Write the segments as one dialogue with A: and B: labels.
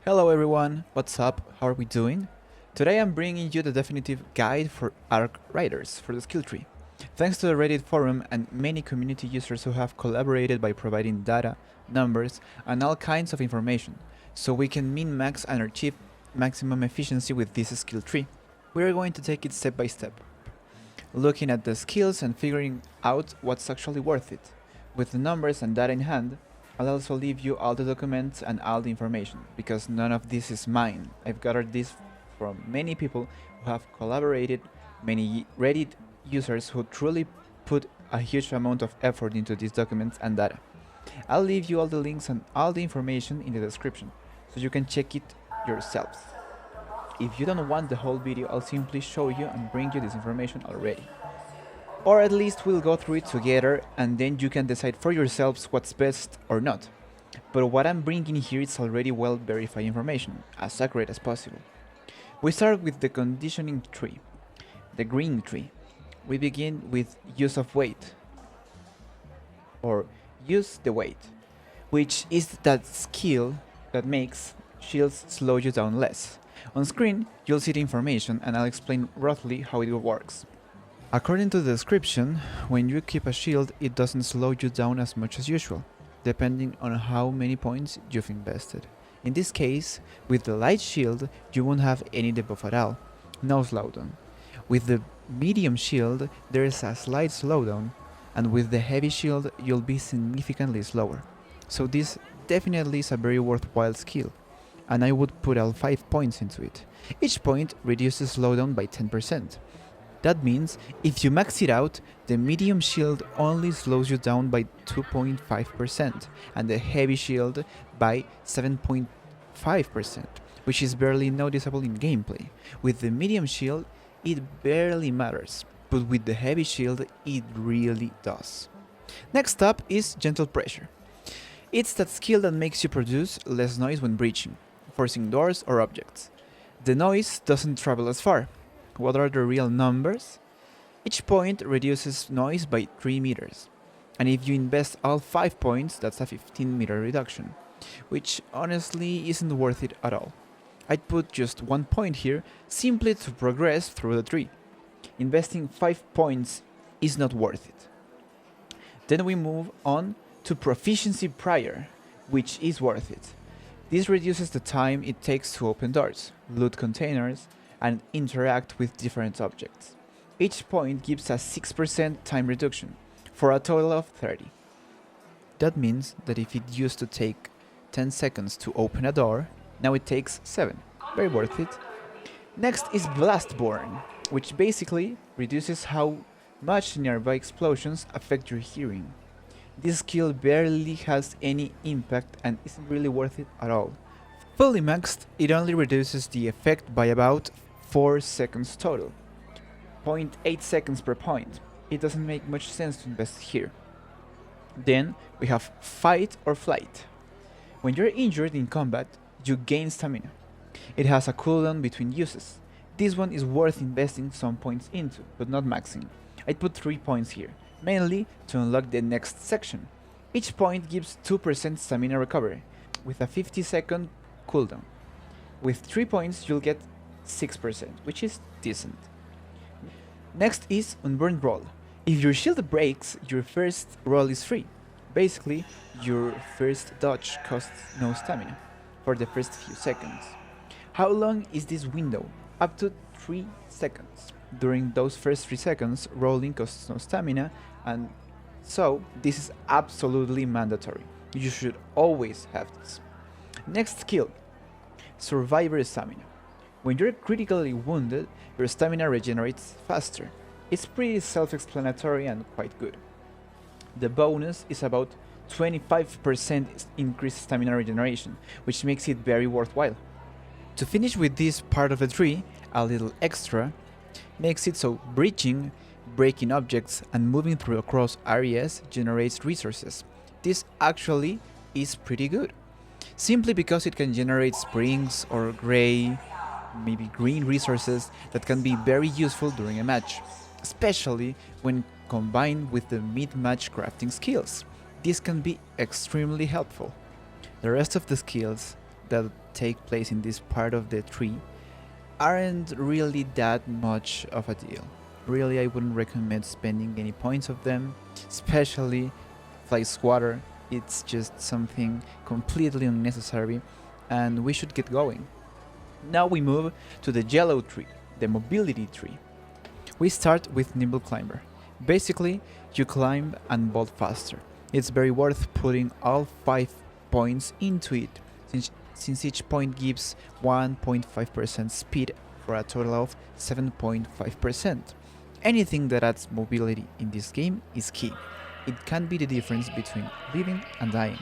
A: Hello everyone, what's up? How are we doing? Today I'm bringing you the definitive guide for ARC writers for the skill tree. Thanks to the Reddit forum and many community users who have collaborated by providing data, numbers, and all kinds of information, so we can min-max and achieve maximum efficiency with this skill tree. We are going to take it step by step, looking at the skills and figuring out what's actually worth it. With the numbers and data in hand, I'll also leave you all the documents and all the information, because none of this is mine. I've gathered this from many people who have collaborated, many Reddit users who truly put a huge amount of effort into these documents and data. I'll leave you all the links and all the information in the description, so you can check it yourselves. If you don't want the whole video, I'll simply show you and bring you this information already. Or at least we'll go through it together and then you can decide for yourselves what's best or not. But what I'm bringing here is already well verified information, as accurate as possible. We start with the conditioning tree, the green tree. We begin with use of weight, or use the weight, which is that skill that makes shields slow you down less. On screen, you'll see the information and I'll explain roughly how it works. According to the description, when you keep a shield, it doesn't slow you down as much as usual, depending on how many points you've invested. In this case, with the light shield, you won't have any debuff at all, no slowdown. With the medium shield, there is a slight slowdown, and with the heavy shield, you'll be significantly slower. So this definitely is a very worthwhile skill, and I would put all 5 points into it. Each point reduces slowdown by 10%. That means if you max it out, the medium shield only slows you down by 2.5% and the heavy shield by 7.5%, which is barely noticeable in gameplay. With the medium shield, it barely matters, but with the heavy shield, it really does. Next up is gentle pressure. It's that skill that makes you produce less noise when breaching, forcing doors or objects. The noise doesn't travel as far. What are the real numbers? Each point reduces noise by 3 meters. And if you invest all 5 points, that's a 15-meter reduction, which honestly isn't worth it at all. I'd put just 1 point here simply to progress through the tree. Investing 5 points is not worth it. Then we move on to proficiency prior, which is worth it. This reduces the time it takes to open doors, loot containers, and interact with different objects. Each point gives a 6% time reduction, for a total of 30. That means that if it used to take 10 seconds to open a door, now it takes 7. Very worth it. Next is Blastborn, which basically reduces how much nearby explosions affect your hearing. This skill barely has any impact and isn't really worth it at all. Fully maxed, it only reduces the effect by about 4 seconds total. 0.8 seconds per point. It doesn't make much sense to invest here. Then we have fight or flight. When you're injured in combat, you gain stamina. It has a cooldown between uses. This one is worth investing some points into, but not maxing. I'd put 3 points here, mainly to unlock the next section. Each point gives 2% stamina recovery, with a 50-second cooldown. With 3 points you'll get 6%, which is decent. Next is Unburned Roll. If your shield breaks, your first roll is free. Basically, your first dodge costs no stamina for the first few seconds. How long is this window? Up to 3 seconds. During those first 3 seconds, rolling costs no stamina, and so this is absolutely mandatory. You should always have this. Next skill, Survivor Stamina. When you're critically wounded, your stamina regenerates faster. It's pretty self-explanatory and quite good. The bonus is about 25% increased stamina regeneration, which makes it very worthwhile. To finish with this part of the tree, a little extra makes it so breaching, breaking objects, and moving through across areas generates resources. This actually is pretty good, simply because it can generate springs or gray, maybe green resources that can be very useful during a match, especially when combined with the mid-match crafting skills. This can be extremely helpful. The rest of the skills that take place in this part of the tree aren't really that much of a deal. Really, I wouldn't recommend spending any points of them, especially Fly Swatter. It's just something completely unnecessary, and we should get going. Now we move to the yellow tree, the mobility tree. We start with Nimble Climber. Basically, you climb and vault faster. It's very worth putting all 5 points into it, since each point gives 1.5% speed for a total of 7.5%. Anything that adds mobility in this game is key. It can be the difference between living and dying.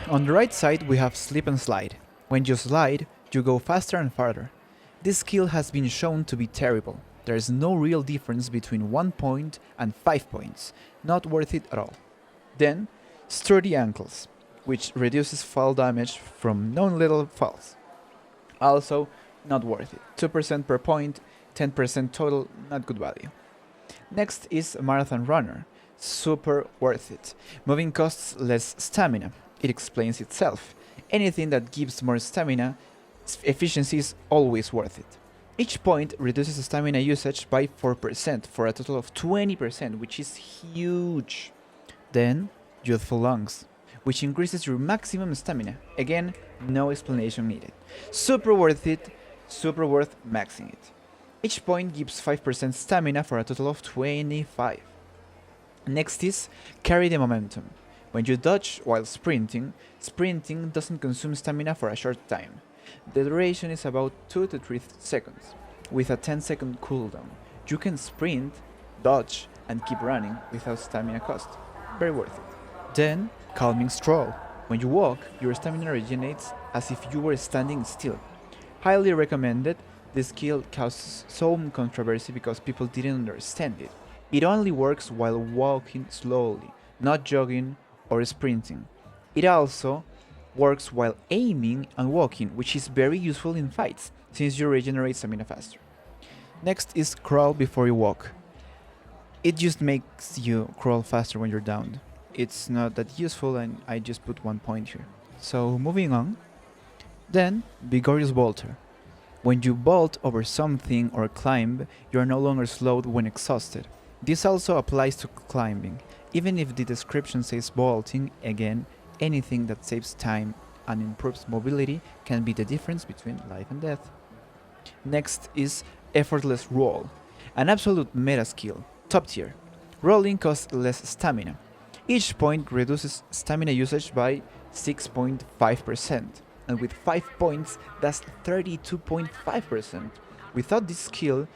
A: On the right side we have Slip and Slide. When you slide, you go faster and farther. This skill has been shown to be terrible. There is no real difference between 1 point and 5 points. Not worth it at all. Then, Sturdy Ankles, which reduces fall damage from non-lethal falls. Also, not worth it. 2% per point, 10% total, not good value. Next is Marathon Runner. Super worth it. Moving costs less stamina. It explains itself. Anything that gives more stamina, efficiency is always worth it. Each point reduces stamina usage by 4% for a total of 20%, which is huge. Then, Youthful Lungs, which increases your maximum stamina. Again, no explanation needed. Super worth it, super worth maxing it. Each point gives 5% stamina for a total of 25. Next is Carry the Momentum. When you dodge while sprinting, sprinting doesn't consume stamina for a short time. The duration is about 2 to 3 seconds, with a 10-second cooldown. You can sprint, dodge, and keep running without stamina cost. Very worth it. Then, Calming Stroll. When you walk, your stamina regenerates as if you were standing still. Highly recommended. This skill causes some controversy because people didn't understand it. It only works while walking slowly, not jogging or sprinting. It also works while aiming and walking, which is very useful in fights, since you regenerate stamina faster. Next is Crawl Before You Walk. It just makes you crawl faster when you're down. It's not that useful, and I just put 1 point here. So moving on. Then, Vigorous Bolter. When you vault over something or climb, you are no longer slowed when exhausted. This also applies to climbing. Even if the description says vaulting, again, anything that saves time and improves mobility can be the difference between life and death. Next is Effortless Roll, an absolute meta skill, top tier. Rolling costs less stamina. Each point reduces stamina usage by 6.5%, and with 5 points, that's 32.5%. Without this skill,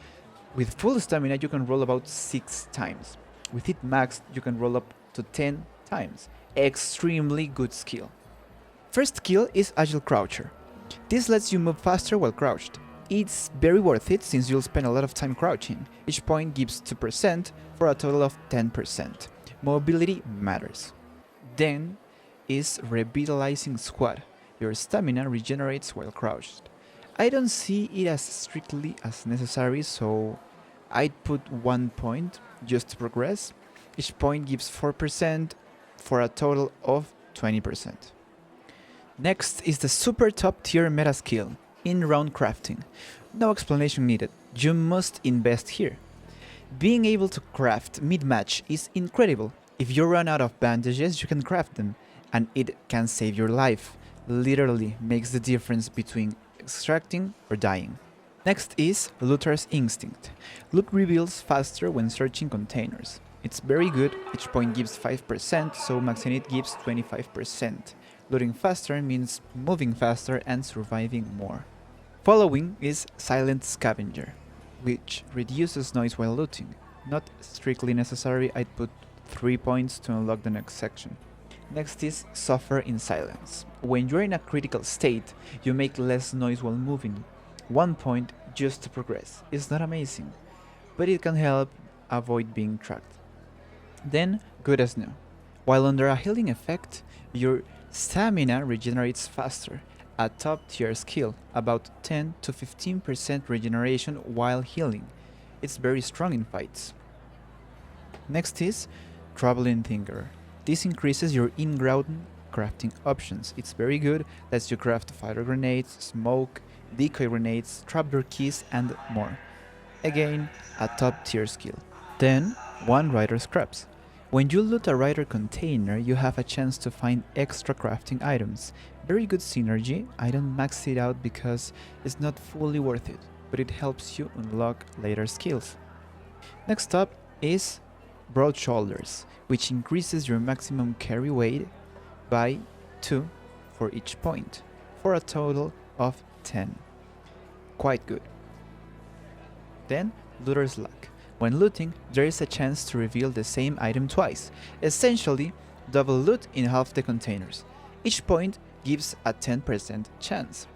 A: with full stamina you can roll about 6 times. With it maxed, you can roll up to 10 times. Extremely good skill. First skill is Agile Croucher. This lets you move faster while crouched. It's very worth it since you'll spend a lot of time crouching. Each point gives 2% for a total of 10%. Mobility matters. Then is Revitalizing Squat. Your stamina regenerates while crouched. I don't see it as strictly as necessary, so I'd put 1 point just to progress. Each point gives 4% for a total of 20%. Next is the super top tier meta skill, in-round crafting. No explanation needed, you must invest here. Being able to craft mid-match is incredible. If you run out of bandages, you can craft them, and it can save your life. Literally makes the difference between extracting or dying. Next is Looter's Instinct. Loot reveals faster when searching containers. It's very good, each point gives 5%, so maxing it gives 25%. Looting faster means moving faster and surviving more. Following is Silent Scavenger, which reduces noise while looting. Not strictly necessary, I'd put 3 points to unlock the next section. Next is Suffer in Silence. When you're in a critical state, you make less noise while moving. 1 point just to progress. It's not amazing, but it can help avoid being tracked. Then, Good as New. While under a healing effect, your stamina regenerates faster. A top tier skill, about 10 to 15% regeneration while healing. It's very strong in fights. Next is Traveling Tinkerer. This increases your in-ground crafting options. It's very good, lets you craft fighter grenades, smoke, decoy grenades, trapdoor keys, and more. Again, a top tier skill. Then, one Rider Scraps. When you loot a Rider container, you have a chance to find extra crafting items. Very good synergy. I don't max it out because it's not fully worth it, but it helps you unlock later skills. Next up is Broad Shoulders, which increases your maximum carry weight by 2 for each point, for a total of 10. Quite good. Then, Looter's Luck. When looting, there is a chance to reveal the same item twice, essentially double loot in half the containers. Each point gives a 10% chance,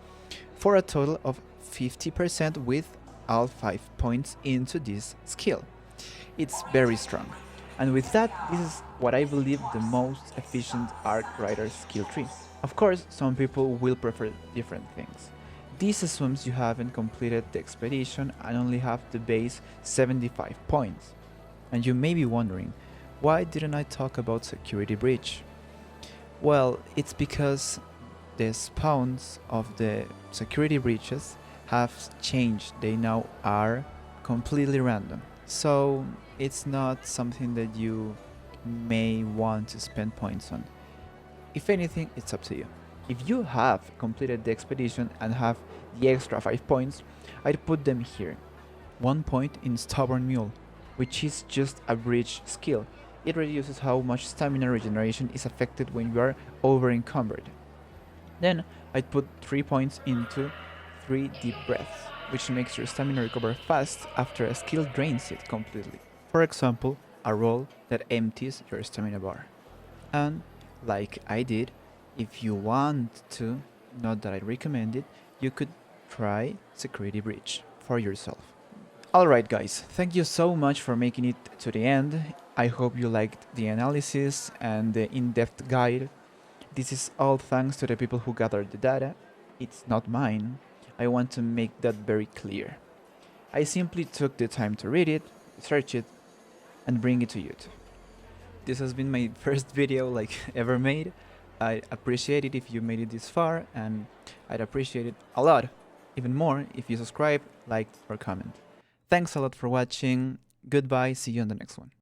A: for a total of 50% with all 5 points into this skill. It's very strong. And with that, this is what I believe the most efficient Arc Rider skill tree. Of course, some people will prefer different things. This assumes you haven't completed the expedition and only have the base 75 points. And you may be wondering, why didn't I talk about Security Breach? Well, it's because the spawns of the security breaches have changed. They now are completely random. So it's not something that you may want to spend points on. If anything, it's up to you. If you have completed the expedition and have the extra 5 points, I'd put them here. 1 point in Stubborn Mule, which is just a breach skill. It reduces how much stamina regeneration is affected when you are over encumbered. Then I'd put 3 points into 3 Deep Breaths, which makes your stamina recover fast after a skill drains it completely. For example, a roll that empties your stamina bar. And like I did, if you want to, not that I recommend it, you could try Security Breach for yourself. Alright guys, thank you so much for making it to the end. I hope you liked the analysis and the in-depth guide. This is all thanks to the people who gathered the data. It's not mine. I want to make that very clear. I simply took the time to read it, search it, and bring it to YouTube. This has been my first video ever made. I appreciate it if you made it this far, and I'd appreciate it a lot, even more, if you subscribe, like, or comment. Thanks a lot for watching. Goodbye, see you on the next one.